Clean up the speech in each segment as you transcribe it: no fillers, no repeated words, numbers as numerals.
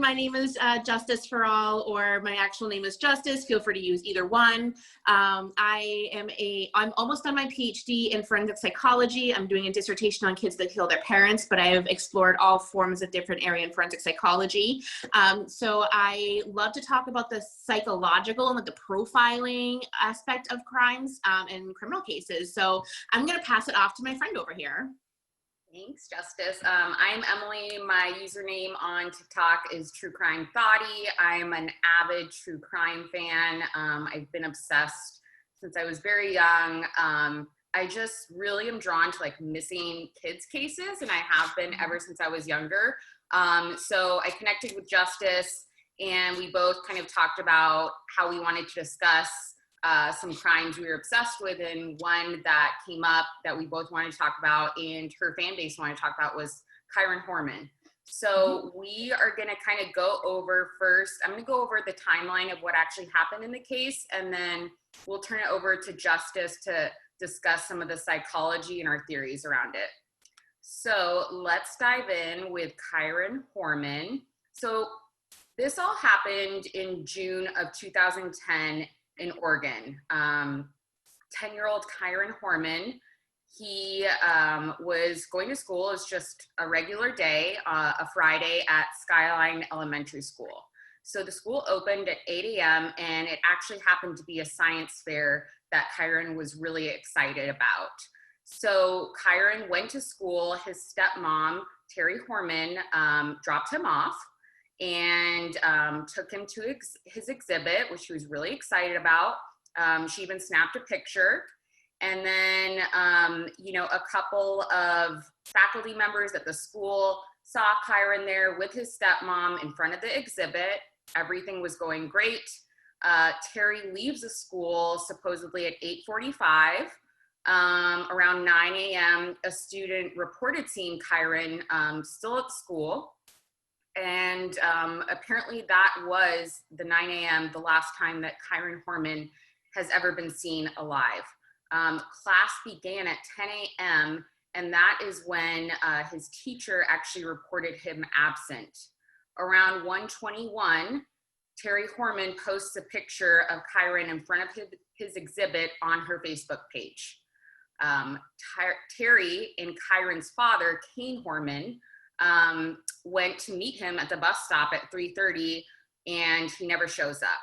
My name is Justice for All, or my actual name is Justice. Feel free to use either one. I'm almost on my PhD in forensic psychology. I'm doing a dissertation on kids that kill their parents, but I have explored all forms of different area in forensic psychology. So I love to talk about the psychological and like the profiling aspect of crimes and criminal cases. So I'm going to pass it off to my friend over here. Thanks, Justice. I'm Emily. My username on TikTok is True Crime Thotty. I'm an avid true crime fan. I've been obsessed since I was very young. I just really am drawn to like missing kids cases, and I have been ever since I was younger. So I connected with Justice, and we both kind of talked about how we wanted to discuss some crimes we were obsessed with, and one that came up that we both wanted to talk about and her fan base wanted to talk about was Kyron Horman. So we are going to kind of go over first, I'm going to go over the timeline of what actually happened in the case, and then we'll turn it over to Justice to discuss some of the psychology and our theories around it. So let's dive in with Kyron Horman. So this all happened in June of 2010 in Oregon. 10-year-old Kyron Horman, he was going to school. It's just a regular day, a Friday at Skyline Elementary School. So the school opened at 8 a.m. and it actually happened to be a science fair that Kyron was really excited about. So Kyron went to school. His stepmom, Terry Horman, dropped him off and took him to his exhibit, which he was really excited about. She even snapped a picture. And then, a couple of faculty members at the school saw Kyron there with his stepmom in front of the exhibit. Everything was going great. Terry leaves the school supposedly at 8:45. Around 9 a.m., a student reported seeing Kyron still at school. And apparently that was the 9 a.m., the last time that Kyron Horman has ever been seen alive. Class began at 10 a.m., and that is when his teacher actually reported him absent. Around 1:21, Terry Horman posts a picture of Kyron in front of his exhibit on her Facebook page. Terry and Kyron's father, Kane Horman, went to meet him at the bus stop at 3:30, and he never shows up.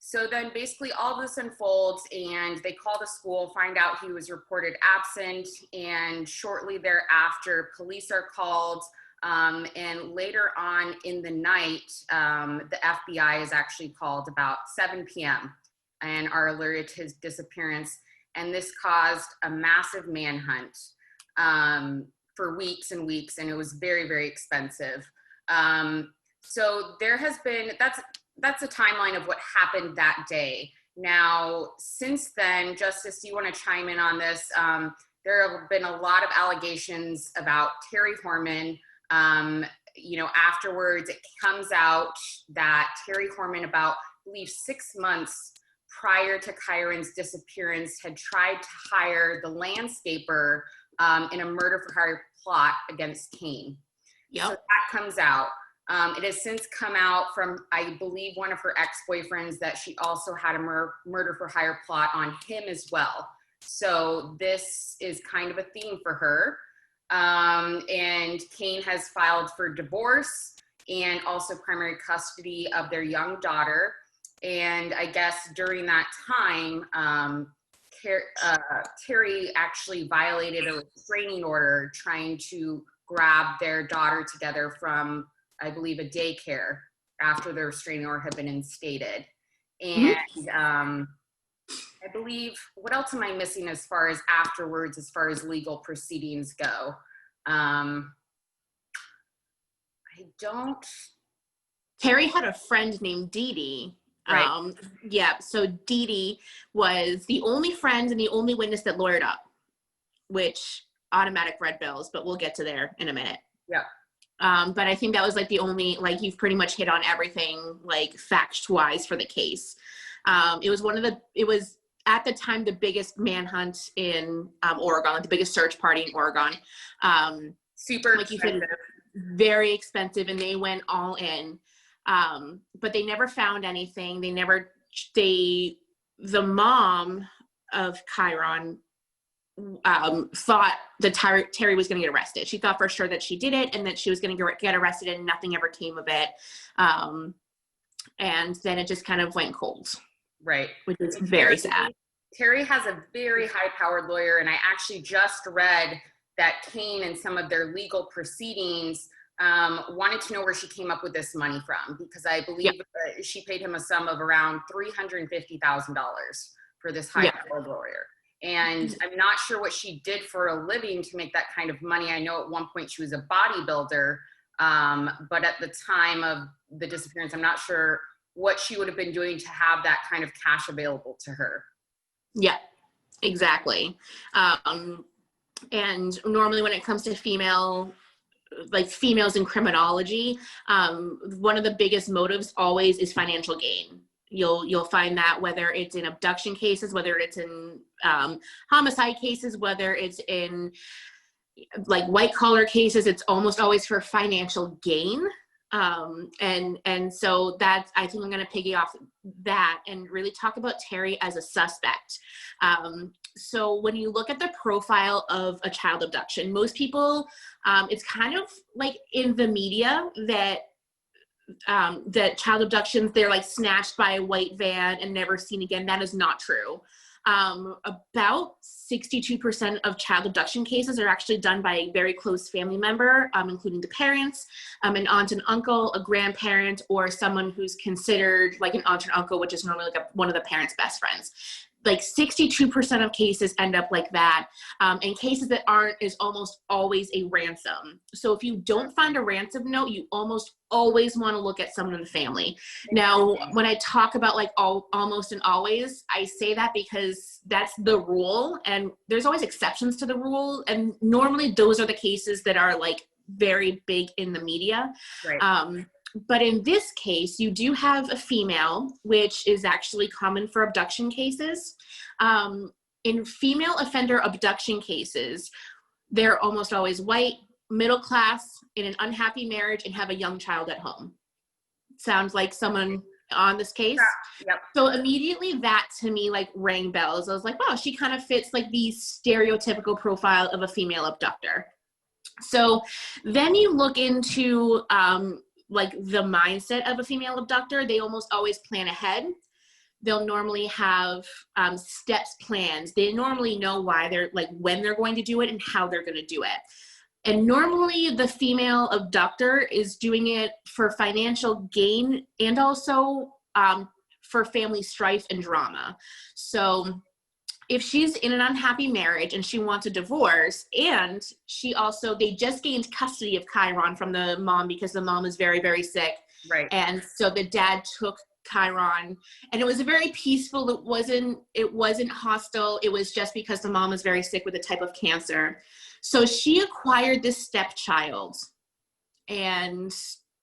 So then basically all this unfolds, and they call the school, find out he was reported absent, and shortly thereafter, police are called, and later on in the night, the FBI is actually called about 7 p.m. and are alerted to his disappearance, and this caused a massive manhunt for weeks and weeks, and it was very, very expensive. So there has been, that's a timeline of what happened that day. Now, since then, Justice, do you want to chime in on this? There have been a lot of allegations about Terry Horman. Afterwards, it comes out that Terry Horman, about, I believe, 6 months prior to Kyron's disappearance, had tried to hire the landscaper in a murder for hire plot against Kane. Yep. So that comes out. It has since come out from, I believe, one of her ex-boyfriends that she also had a murder for hire plot on him as well. So this is kind of a theme for her. And Kane has filed for divorce and also primary custody of their young daughter. And I guess during that time, Terry actually violated a restraining order trying to grab their daughter together from, I believe, a daycare after the restraining order had been instated. And I believe, what else am I missing as far as afterwards, as far as legal proceedings go? Terry had a friend named Dede. Right. So Dede was the only friend and the only witness that lawyered up, which automatic red bills, but we'll get to there in a minute. Yeah. But I think that was like the only, like, you've pretty much hit on everything, like, fact-wise for the case. It was at the time the biggest manhunt in Oregon, like the biggest search party in Oregon. Super like expensive. You said, very expensive, and they went all in. But they never found anything. The mom of Kyron thought that Terry was going to get arrested. She thought for sure that she did it and that she was going to get arrested, and nothing ever came of it. And then it just kind of went cold. Right. Which is very sad. Terry has a very high-powered lawyer, and I actually just read that Kane and some of their legal proceedings wanted to know where she came up with this money from, because I believe she paid him a sum of around $350,000 for this high-powered lawyer. And I'm not sure what she did for a living to make that kind of money. I know at one point she was a bodybuilder, but at the time of the disappearance, I'm not sure what she would have been doing to have that kind of cash available to her. Yeah, exactly. And normally when it comes to females in criminology, one of the biggest motives always is financial gain. You'll find that whether it's in abduction cases, whether it's in homicide cases, whether it's in like white collar cases, it's almost always for financial gain. And so that's, I think I'm going to piggy off that and really talk about Terry as a suspect. So when you look at the profile of a child abduction, most people, it's kind of like in the media that child abductions, they're like snatched by a white van and never seen again. That is not true. About 62% of child abduction cases are actually done by a very close family member, including the parents, an aunt and uncle, a grandparent, or someone who's considered like an aunt and uncle, which is normally like one of the parents' best friends. Like 62% of cases end up like that. And cases that aren't is almost always a ransom. So if you don't find a ransom note, you almost always want to look at someone in the family. Now, when I talk about like almost and always, I say that because that's the rule, and there's always exceptions to the rule. And normally those are the cases that are like very big in the media. Right. But in this case, you do have a female, which is actually common for abduction cases. In female offender abduction cases, they're almost always white, middle class, in an unhappy marriage, and have a young child at home. Sounds like someone on this case? Yeah. Yep. So immediately that to me like rang bells. I was like, wow, she kind of fits like the stereotypical profile of a female abductor. So then you look into like the mindset of a female abductor. They almost always plan ahead. They'll normally have steps planned. They normally know why they're like when they're going to do it and how they're going to do it. And normally the female abductor is doing it for financial gain and also for family strife and drama. So if she's in an unhappy marriage and she wants a divorce, and they just gained custody of Kyron from the mom because the mom is very, very sick. Right. And so the dad took Kyron, and it was a very peaceful, it wasn't hostile. It was just because the mom was very sick with a type of cancer. So she acquired this stepchild, and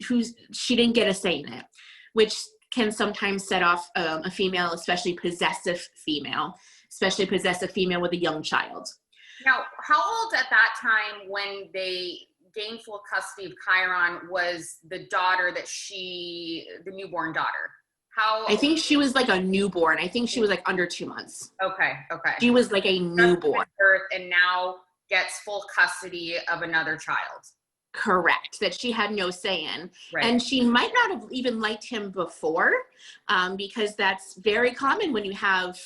she didn't get a say in it, which can sometimes set off a female, especially possessive female with a young child. Now, how old at that time when they gained full custody of Kyron was the daughter the newborn daughter? I think she was like a newborn. I think she was like under 2 months. Okay. She was like a newborn. Birth, and now gets full custody of another child. Correct, that she had no say in. Right. And she might not have even liked him before, because that's very common when you have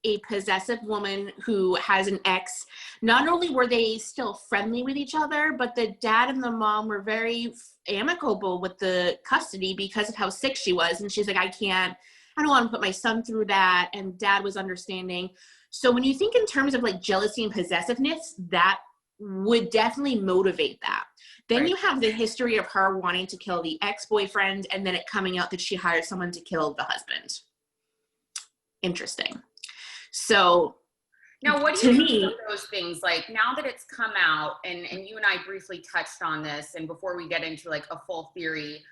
a possessive woman who has an ex. Not only were they still friendly with each other, but the dad and the mom were very amicable with the custody because of how sick she was. And she's like, I don't want to put my son through that. And dad was understanding. So when you think in terms of like jealousy and possessiveness, that would definitely motivate that. Then Right. You have the history of her wanting to kill the ex-boyfriend, and then it coming out that she hired someone to kill the husband. Interesting. So now, what do you think of those things? Like, now that it's come out, and you and I briefly touched on this, and before we get into like a full theory,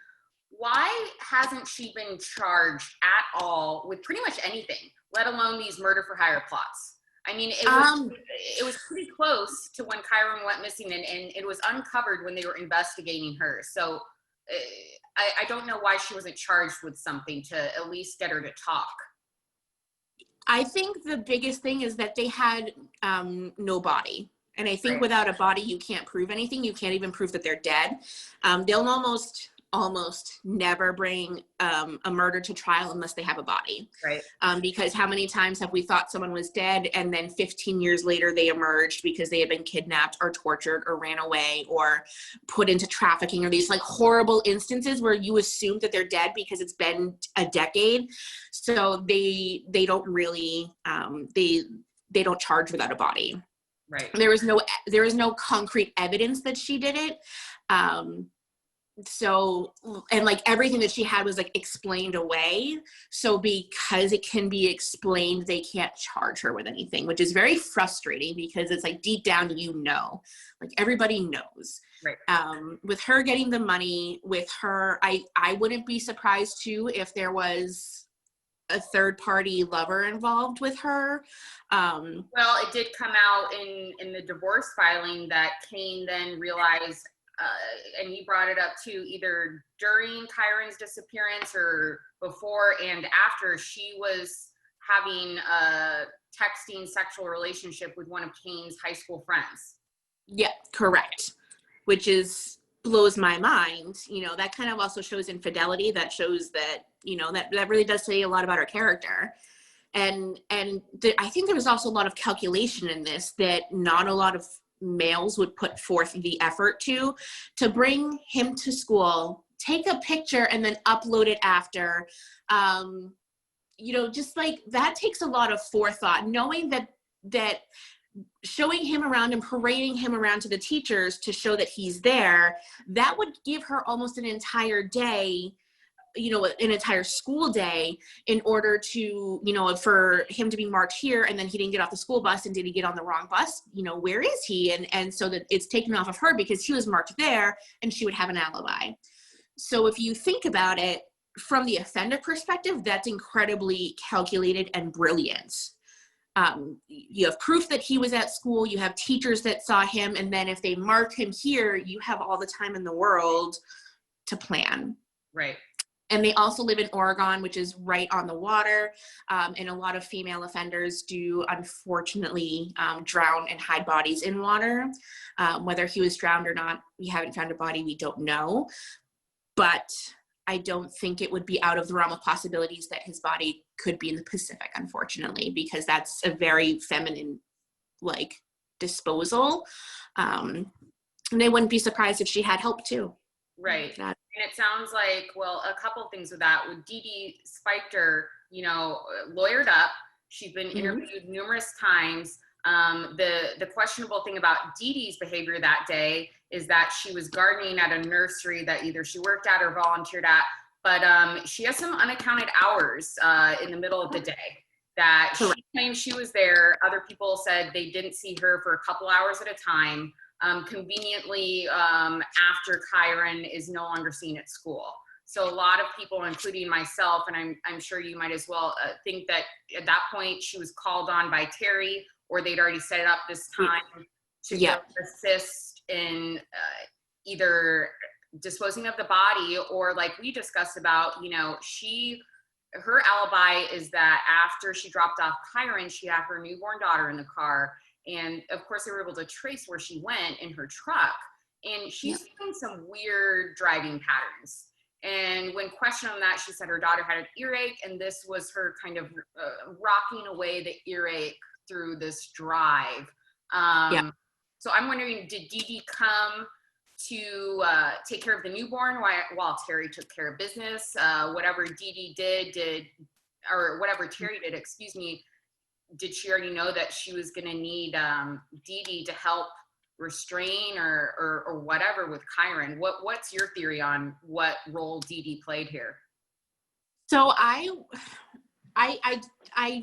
why hasn't she been charged at all with pretty much anything, let alone these murder for hire plots? I mean, it was pretty close to when Kyron went missing, and it was uncovered when they were investigating her. So I don't know why she wasn't charged with something to at least get her to talk. I think the biggest thing is that they had no body. And I think Right. without a body, you can't prove anything. You can't even prove that they're dead. They'll almost never bring a murder to trial unless they have a body. Right. Because how many times have we thought someone was dead and then 15 years later they emerged because they had been kidnapped or tortured or ran away or put into trafficking, or these like horrible instances where you assume that they're dead because it's been a decade. So they don't really they don't charge without a body. Right. There is no concrete evidence that she did it. So, and like everything that she had was like explained away. So because it can be explained, they can't charge her with anything, which is very frustrating because it's like deep down, like everybody knows. Right. With her getting the money, with her, I wouldn't be surprised too if there was a third party lover involved with her. Well, it did come out in the divorce filing that Kane then realized, and he brought it up too, either during Kyron's disappearance or before and after, she was having a texting sexual relationship with one of Kane's high school friends. Yeah, correct. Which blows my mind. That kind of also shows infidelity. That shows that, that really does say a lot about her character. And I think there was also a lot of calculation in this that not a lot of males would put forth the effort to bring him to school, take a picture and then upload it after. Just like that takes a lot of forethought, knowing that showing him around and parading him around to the teachers to show that he's there, that would give her almost an entire day, an entire school day in order to, for him to be marked here and then he didn't get off the school bus, and did he get on the wrong bus? Where is he? And so that it's taken off of her because he was marked there and she would have an alibi. So if you think about it from the offender perspective, that's incredibly calculated and brilliant. You have proof that he was at school, you have teachers that saw him, and then if they mark him here, you have all the time in the world to plan. Right. And they also live in Oregon, which is right on the water. And a lot of female offenders do, unfortunately, drown and hide bodies in water. Whether he was drowned or not, we haven't found a body, we don't know. But I don't think it would be out of the realm of possibilities that his body could be in the Pacific, unfortunately, because that's a very feminine, disposal. And I wouldn't be surprised if she had help too. Right. And it sounds like, well, a couple things with that. With Dede spiked her, lawyered up. She's been interviewed numerous times. The questionable thing about Dede's behavior that day is that she was gardening at a nursery that either she worked at or volunteered at, but she has some unaccounted hours in the middle of the day that she claimed she was there. Other people said they didn't see her for a couple hours at a time. Conveniently, after Kyron is no longer seen at school. So a lot of people, including myself, and I'm sure you might as well, think that at that point she was called on by Terry, or they'd already set up this time to go assist in either disposing of the body, or like we discussed about, her alibi is that after she dropped off Kyron, she had her newborn daughter in the car. And of course they were able to trace where she went in her truck, and she's doing some weird driving patterns. And when questioned on that, she said her daughter had an earache, and this was her kind of rocking away the earache through this drive. So I'm wondering, did Dede come to take care of the newborn while Terry took care of business? Whatever Dede did, or whatever Terry did, excuse me, did she already know that she was going to need Dede to help restrain or whatever with Kyron? What's your theory on what role Dede played here? So I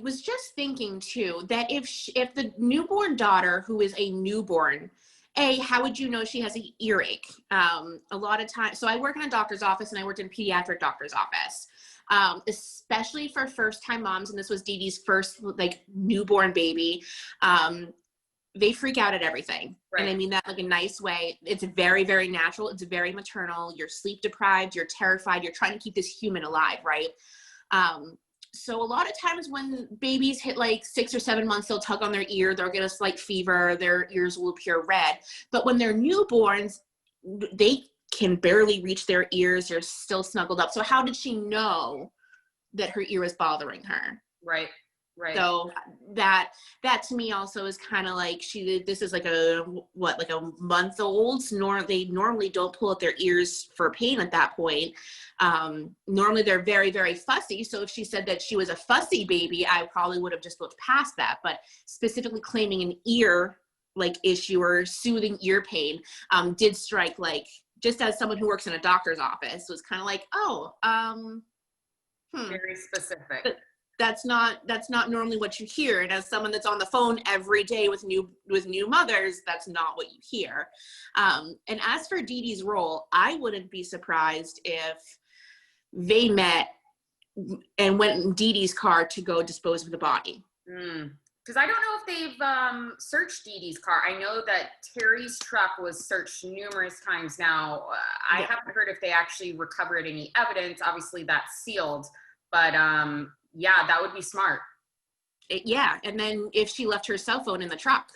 was just thinking too that if the newborn daughter, who is a newborn, how would you know she has an earache? A lot of times, so I work in a doctor's office, and I worked in a pediatric doctor's office. Especially for first-time moms, and this was Dede's first newborn baby. they freak out at everything. Right. And I mean that like a nice way. It's very, very natural. It's very maternal. You're sleep deprived. You're terrified. You're trying to keep this human alive, right? So a lot of times when babies hit like 6 or 7 months, they'll tug on their ear. They'll get a slight fever. Their ears will appear red. But when they're newborns, they can barely reach their ears. They're still snuggled up. So how did she know that her ear was bothering her? Right. Right. So that to me also is kind of like this is like a month old. They normally don't pull out their ears for pain at that point. Normally they're very, very fussy. So if she said that she was a fussy baby, I probably would have just looked past that. But specifically claiming an ear like issue or soothing ear pain did strike, like, just as someone who works in a doctor's office, was kind of like, very specific. That's not normally what you hear. And as someone that's on the phone every day with new mothers, that's not what you hear. And as for Dede's role, I wouldn't be surprised if they met and went in Dede's car to go dispose of the body. Because I don't know if they've searched Dede's car. I know that Terry's truck was searched numerous times now. I haven't heard if they actually recovered any evidence. Obviously that's sealed, but yeah, that would be smart. And then if she left her cell phone in the truck.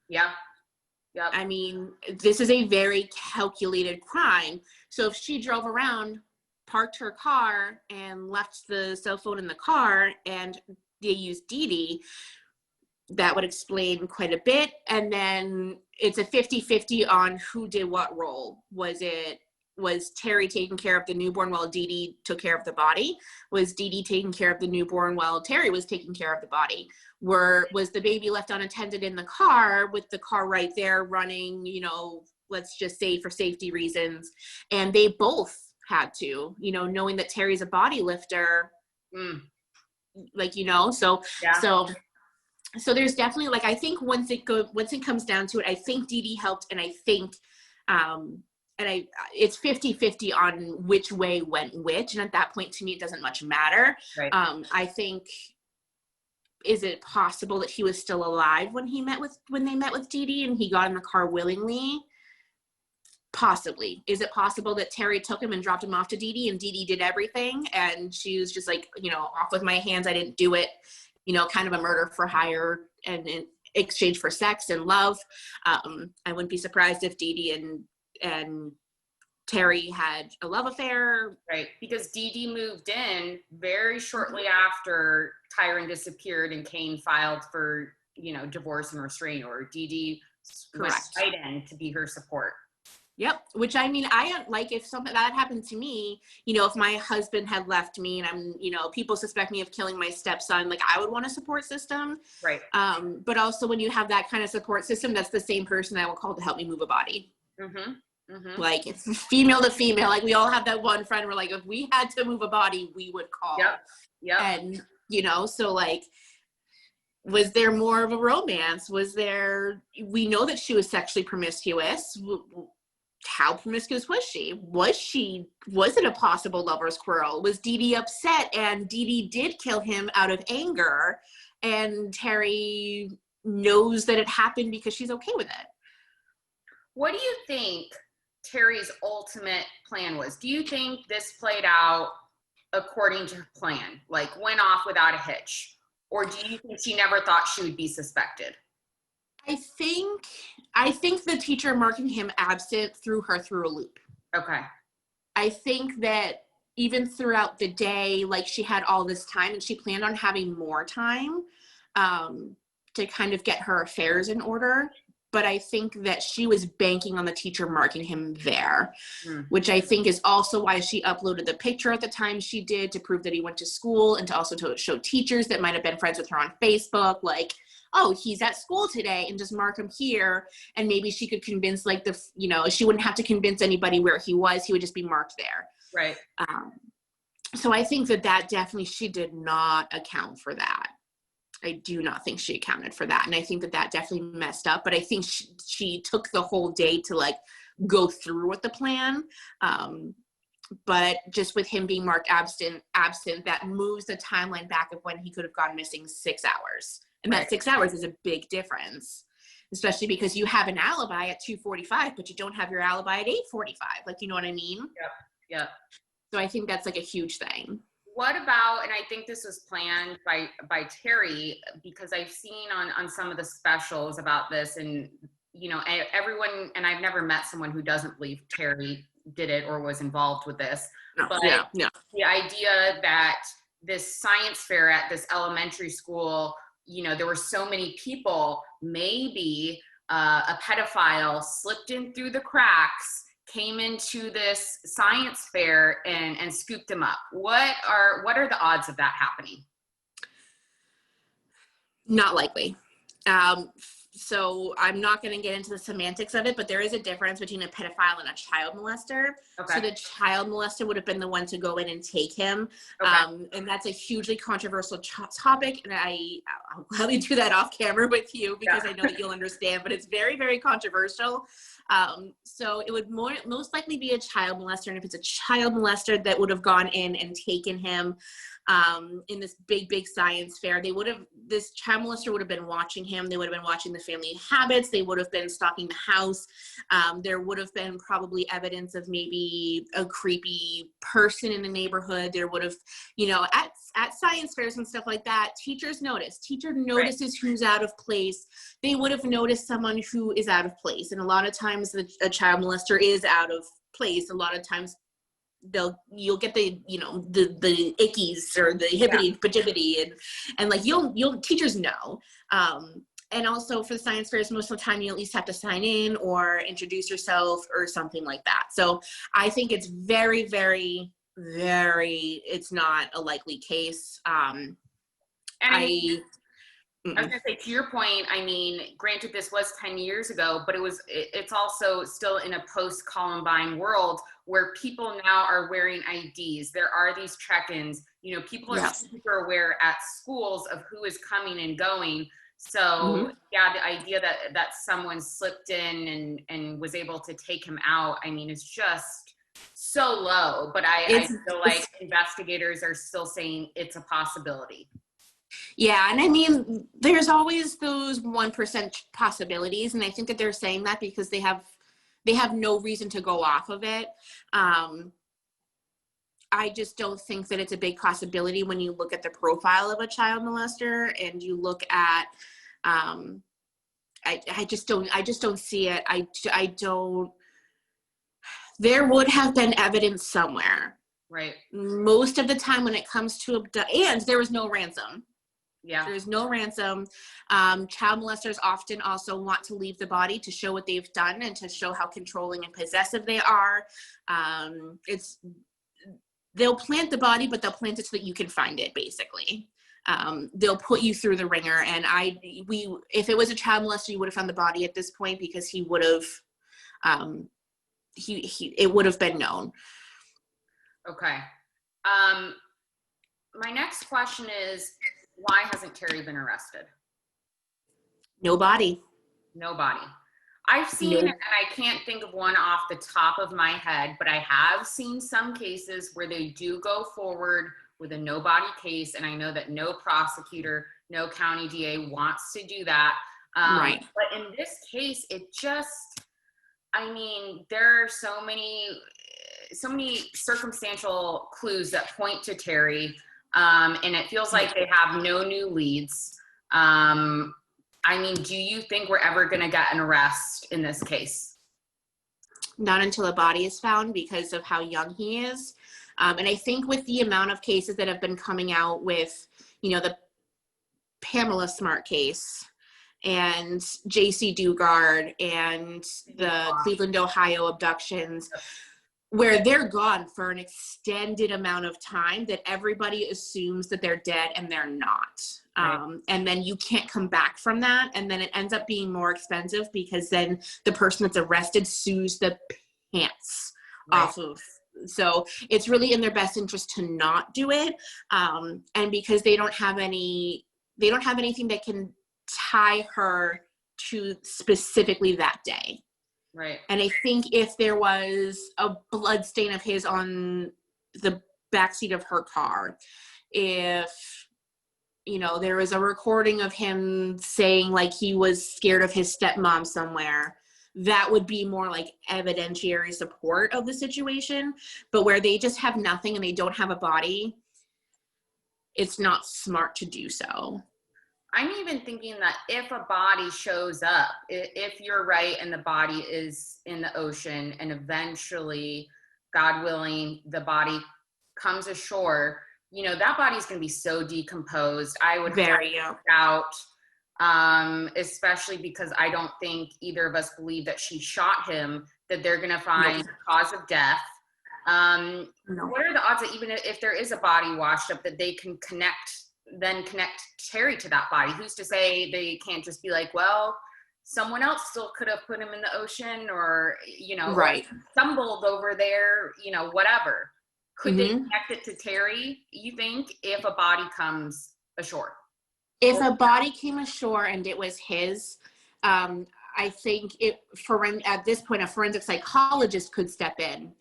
Yeah. I mean, this is a very calculated crime. So if she drove around, parked her car, and left the cell phone in the car, and they used Dede, that would explain quite a bit. And then it's a 50-50 on who did what role. Was Terry taking care of the newborn while Dede took care of the body? Was Dede taking care of the newborn while Terry was taking care of the body? Was the baby left unattended in the car with the car right there running, let's just say for safety reasons, and they both had to, knowing that Terry's a body lifter, so there's definitely, like, I think once it comes down to it, I think Dede helped, and I think it's 50-50 on which way went which. And at that point, to me, it doesn't much matter. Right. I think, is it possible that he was still alive when they met with Dede and he got in the car willingly? Possibly. Is it possible that Terry took him and dropped him off to Dede and Dede did everything and she was just like, off with my hands, I didn't do it, kind of a murder for hire and in exchange for sex and love? I wouldn't be surprised if Dede and Terry had a love affair. Right. Because Dede moved in very shortly after Kyron disappeared and Kane filed for, divorce and restraining order. Dede was right in to be her support. Yep. Which, I mean, I like, if something that happened to me, if my husband had left me and I'm, people suspect me of killing my stepson, like, I would want a support system. Right. But also when you have that kind of support system, that's the same person I will call to help me move a body. Like, it's female to female. Like, we all have that one friend where, like, if we had to move a body, we would call. Yep. And, so, like, was there more of a romance? We know that she was sexually promiscuous. How promiscuous was she? Was it a possible lover's quarrel? Was Dede upset and Dede did kill him out of anger and Terry knows that it happened because she's okay with it? What do you think Terry's ultimate plan was? Do you think this played out according to her plan, like went off without a hitch? Or do you think she never thought she would be suspected? I think the teacher marking him absent threw her through a loop. Okay. I think that even throughout the day, like, she had all this time and she planned on having more time to kind of get her affairs in order. But I think that she was banking on the teacher marking him there, which I think is also why she uploaded the picture at the time she did, to prove that he went to school and to also to show teachers that might have been friends with her on Facebook, like, oh, he's at school today, and just mark him here. And maybe she could convince, like, she wouldn't have to convince anybody where he was. He would just be marked there. Right. So I think that definitely, she did not account for that. I do not think she accounted for that. And I think that definitely messed up. But I think she took the whole day to, like, go through with the plan. But just with him being marked absent, that moves the timeline back of when he could have gone missing 6 hours. And that 6 hours is a big difference. especially because you have an alibi at 2:45, but you don't have your alibi at 8:45. Like, you know what I mean? Yep. Yep. So I think that's like a huge thing. What about, and I think this was planned by Terry, because I've seen on some of the specials about this, and you know, everyone, and I've never met someone who doesn't believe Terry did it or was involved with this, but Yeah. the idea that this science fair at this elementary school, you know, there were so many people, maybe a pedophile slipped in through the cracks, came into this science fair and scooped him up. What are the odds of that happening? Not likely. So I'm not going to get into the semantics of it, but there is a difference between a pedophile and a child molester. Okay. So the child molester would have been the one to go in and take him. Okay. And that's a hugely controversial topic. And I'll gladly do that off camera with you because I know that you'll understand, but it's very, very controversial. So it would most likely be a child molester. And if it's a child molester that would have gone in and taken him in this big science fair, this child molester would have been watching him. They would have been watching the family habits. They would have been stalking the house. There would have been probably evidence of maybe a creepy person in the neighborhood. There would have, you know, at science fairs and stuff like that, teachers notices who's out of place. They would have noticed someone who is out of place. And a lot of times a child molester is out of place. A lot of times you'll get the, you know, the ickies or the hibbity pajibity and like you'll teachers know. And also for the science fairs, most of the time you at least have to sign in or introduce yourself or something like that. So I think it's very, very, very, it's not a likely case. And I was going to say, to your point, I mean, granted, this was 10 years ago, but it's also still in a post-Columbine world where people now are wearing IDs. There are these check-ins. You know, people are super aware at schools of who is coming and going. So, yeah, the idea that someone slipped in and was able to take him out, I mean, is just so low. But I feel like investigators are still saying it's a possibility. Yeah, and I mean, there's always those 1% possibilities, and I think that they're saying that because they have no reason to go off of it. I just don't think that it's a big possibility when you look at the profile of a child molester and you look at, I just don't see it. I don't. There would have been evidence somewhere. Right. Most of the time when it comes to and there was no ransom. Yeah. There's no ransom. Child molesters often also want to leave the body to show what they've done and to show how controlling and possessive they are. They'll plant the body, but they'll plant it so that you can find it, basically. They'll put you through the ringer. And if it was a child molester, you would have found the body at this point because he would have, it would have been known. Okay. My next question is, why hasn't Terry been arrested? Nobody. I've seen, and I can't think of one off the top of my head, but I have seen some cases where they do go forward with a nobody case, and I know that no prosecutor, no county DA wants to do that. Right. But in this case, it just, I mean, there are so many circumstantial clues that point to Terry. And it feels like they have no new leads. I mean, do you think we're ever going to get an arrest in this case? Not until a body is found because of how young he is. And I think with the amount of cases that have been coming out with, you know, the Pamela Smart case and JC Dugard and the Cleveland, Ohio abductions, where they're gone for an extended amount of time, that everybody assumes that they're dead and they're not. Right. And then you can't come back from that. And then it ends up being more expensive because then the person that's arrested sues the pants off of. So it's really in their best interest to not do it. And because they don't have anything that can tie her to specifically that day. Right. And I think if there was a blood stain of his on the backseat of her car, if you know, there was a recording of him saying like he was scared of his stepmom somewhere, that would be more like evidentiary support of the situation. But where they just have nothing and they don't have a body, it's not smart to do so. I'm even thinking that if a body shows up, if you're right and the body is in the ocean and eventually, God willing, the body comes ashore, you know, that body's going to be so decomposed. I would Very doubt, especially because I don't think either of us believe that she shot him, that they're going to find the cause of death. No. What are the odds that even if there is a body washed up, that they can connect Terry to that body? Who's to say they can't just be like, well, someone else still could have put him in the ocean, or, you know, right, stumbled over there, you know, whatever. Could they Mm-hmm. connect it to Terry, you think, if a body comes ashore? If a body came ashore and it was his, I think at this point, a forensic psychologist could step in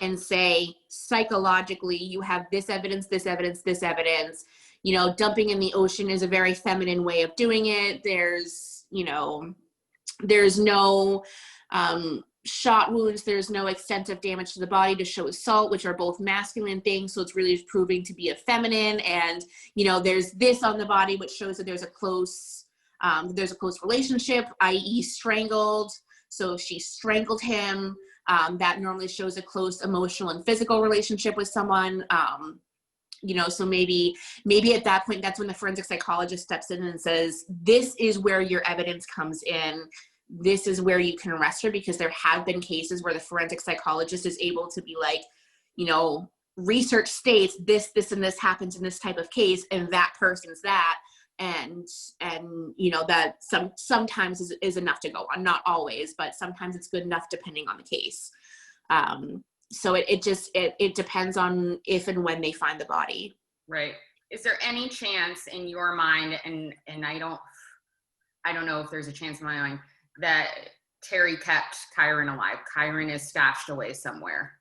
and say, psychologically, you have this evidence, this evidence, this evidence. You know, dumping in the ocean is a very feminine way of doing it. There's, you know, there's no shot wounds. There's no extensive damage to the body to show assault, which are both masculine things. So it's really proving to be a feminine. And, you know, there's this on the body, which shows that there's a close relationship, i.e. strangled. So if she strangled him, that normally shows a close emotional and physical relationship with someone. You know, so maybe at that point, that's when the forensic psychologist steps in and says, this is where your evidence comes in. This is where you can arrest her, because there have been cases where the forensic psychologist is able to be like, you know, research states this, and this happens in this type of case, and that person's that. And you know, that sometimes is enough to go on. Not always, but sometimes it's good enough depending on the case. So it depends on if and when they find the body. Right. Is there any chance in your mind, and I don't know if there's a chance in my mind, that Terry kept Kyron alive? Kyron is stashed away somewhere.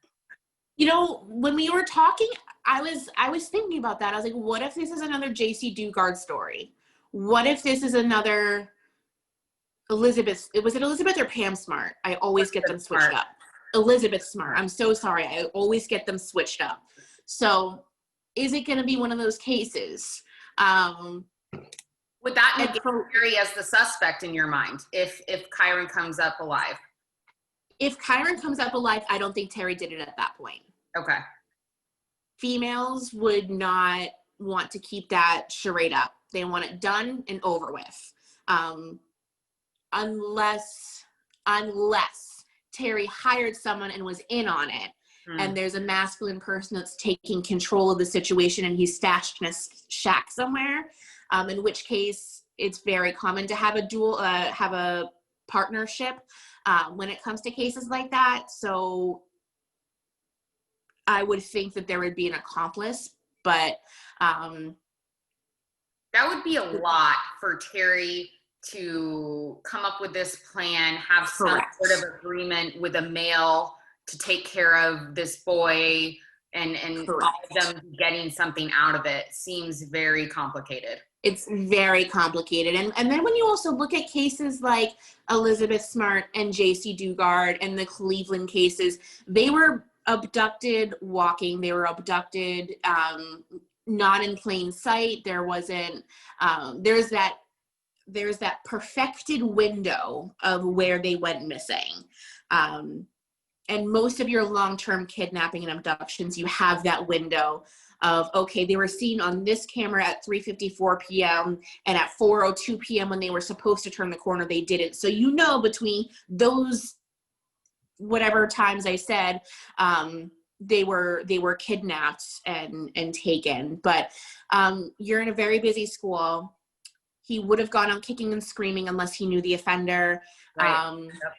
You know, when we were talking, I was thinking about that. I was like, what if this is another JC Dugard story? What if this is another Elizabeth? Was it Elizabeth or Pam Smart? I always get them switched up. Elizabeth Smart. I'm so sorry. I always get them switched up. So is it going to be one of those cases? Would that make Terry as the suspect in your mind if Kyron comes up alive? If Kyron comes up alive, I don't think Terry did it at that point. Okay. Females would not want to keep that charade up. They want it done and over with. Unless Terry hired someone and was in on it, and there's a masculine person that's taking control of the situation and he's stashed in a shack somewhere, in which case it's very common to have a partnership when it comes to cases like that. So I would think that there would be an accomplice, but that would be a lot for Terry to come up with this plan, have some sort of agreement with a male to take care of this boy, and all of them getting something out of it seems very complicated. It's very complicated. And then when you also look at cases like Elizabeth Smart and JC Dugard and the Cleveland cases, they were abducted walking. They were abducted not in plain sight. There wasn't, there's that perfected window of where they went missing. And most of your long-term kidnapping and abductions, you have that window of, okay, they were seen on this camera at 3:54 p.m. and at 4:02 p.m. when they were supposed to turn the corner, they didn't. So you know, between those whatever times I said, they were kidnapped and taken. But you're in a very busy school. He would have gone out kicking and screaming unless he knew the offender. Right. Yep.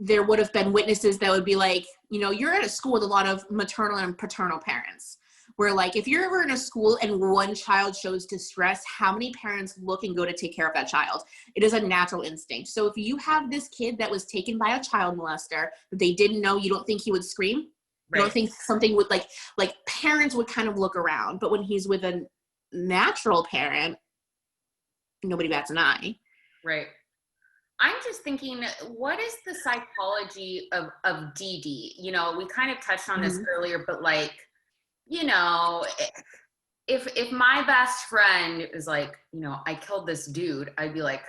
There would have been witnesses that would be like, you know, you're at a school with a lot of maternal and paternal parents, where like, if you're ever in a school and one child shows distress, how many parents look and go to take care of that child? It is a natural instinct. So if you have this kid that was taken by a child molester that they didn't know, you don't think he would scream? Right. You don't think something would like parents would kind of look around, but when he's with a natural parent, nobody bats an eye. Right. I'm just thinking, what is the psychology of Dede? You know, we kind of touched on this Mhm. earlier, but like, you know, if my best friend is like, you know, I killed this dude, I'd be like,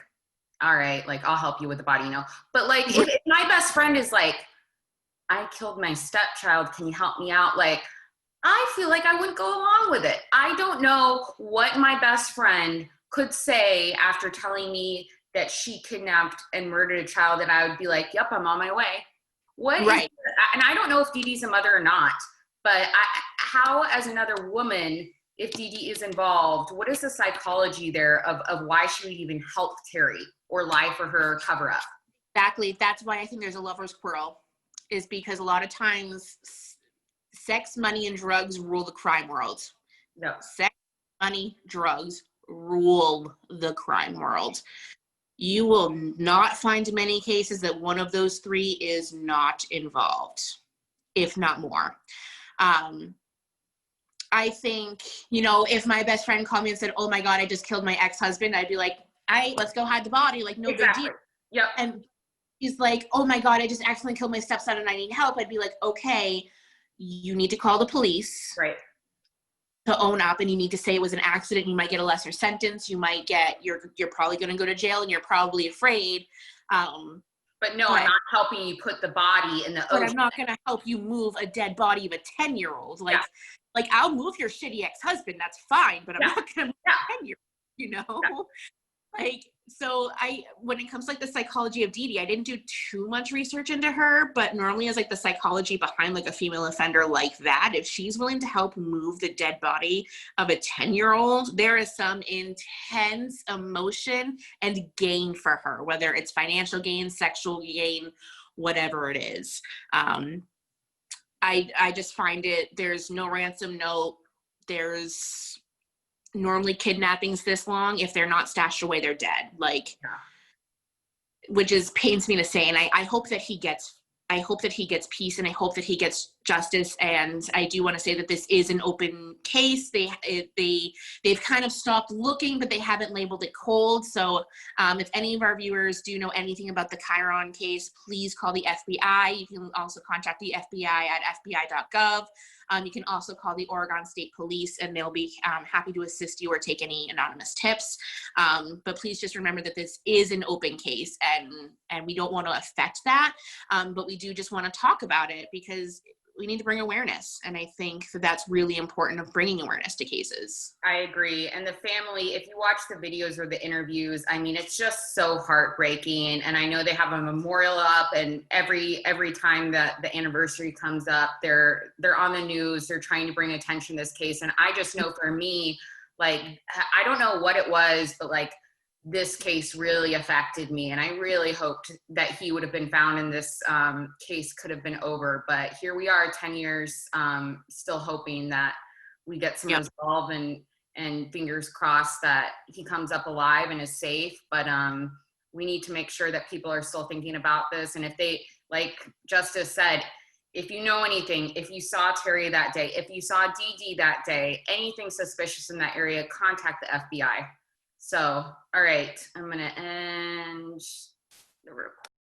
all right, like I'll help you with the body, you know. But like if my best friend is like, I killed my stepchild, can you help me out? Like, I feel like I wouldn't go along with it. I don't know what my best friend could say after telling me that she kidnapped and murdered a child, and I would be like, yep, I'm on my way. What is, Right. and I don't know if Dee Dee's a mother or not, but how, as another woman, if Dee Dee is involved, what is the psychology there of why she would even help Terry or lie for her cover up? Exactly. That's why I think there's a lover's quarrel, is because a lot of times sex, money, and drugs rule the crime world. No. Sex, money, drugs rule the crime world. You will not find many cases that one of those three is not involved, if not more. I think, you know, if my best friend called me and said, oh my God, I just killed my ex-husband, I'd be like, all right, let's go hide the body. Like, no big Exactly. deal. Yep. And he's like, oh my God, I just accidentally killed my stepson and I need help. I'd be like, okay, you need to call the police Right. to own up, and you need to say it was an accident. You might get a lesser sentence. You might get, you're probably going to go to jail and you're probably afraid. But no, But I'm not helping you put the body in the but ocean. I'm not going to help you move a dead body of a 10-year-old. Yeah. Like I'll move your shitty ex-husband. That's fine. But I'm not going to move Yeah. a 10-year-old, you know? Like, so when it comes to like the psychology of Dee Dee, I didn't do too much research into her, but normally as like the psychology behind like a female offender like that, if she's willing to help move the dead body of a 10-year-old, there is some intense emotion and gain for her, whether it's financial gain, sexual gain, whatever it is. I just find it, there's no ransom note. There's normally kidnappings this long, if they're not stashed away, they're dead. Like, Yeah. which is pains me to say. And I hope that he gets peace, and I hope that he gets justice. And I do want to say that this is an open case. They've kind of stopped looking, but they haven't labeled it cold. So if any of our viewers do know anything about the Kyron case, please call the FBI. You can also contact the FBI at fbi.gov. You can also call the Oregon State Police, and they'll be happy to assist you or take any anonymous tips. But please just remember that this is an open case, and we don't want to affect that. But we do just want to talk about it because we need to bring awareness. And I think that that's really important, of bringing awareness to cases. I agree. And the family, if you watch the videos or the interviews, I mean, it's just so heartbreaking. And I know they have a memorial up, and every time that the anniversary comes up, they're on the news, they're trying to bring attention to this case. And I just know for me, like, I don't know what it was, but like, this case really affected me, and I really hoped that he would have been found and this case could have been over. But here we are 10 years, still hoping that we get some resolve, and fingers crossed that he comes up alive and is safe. But we need to make sure that people are still thinking about this. And if they, like Justice said, if you know anything, if you saw Terry that day, if you saw Dede that day, anything suspicious in that area, contact the FBI. So, all right, I'm going to end the recording.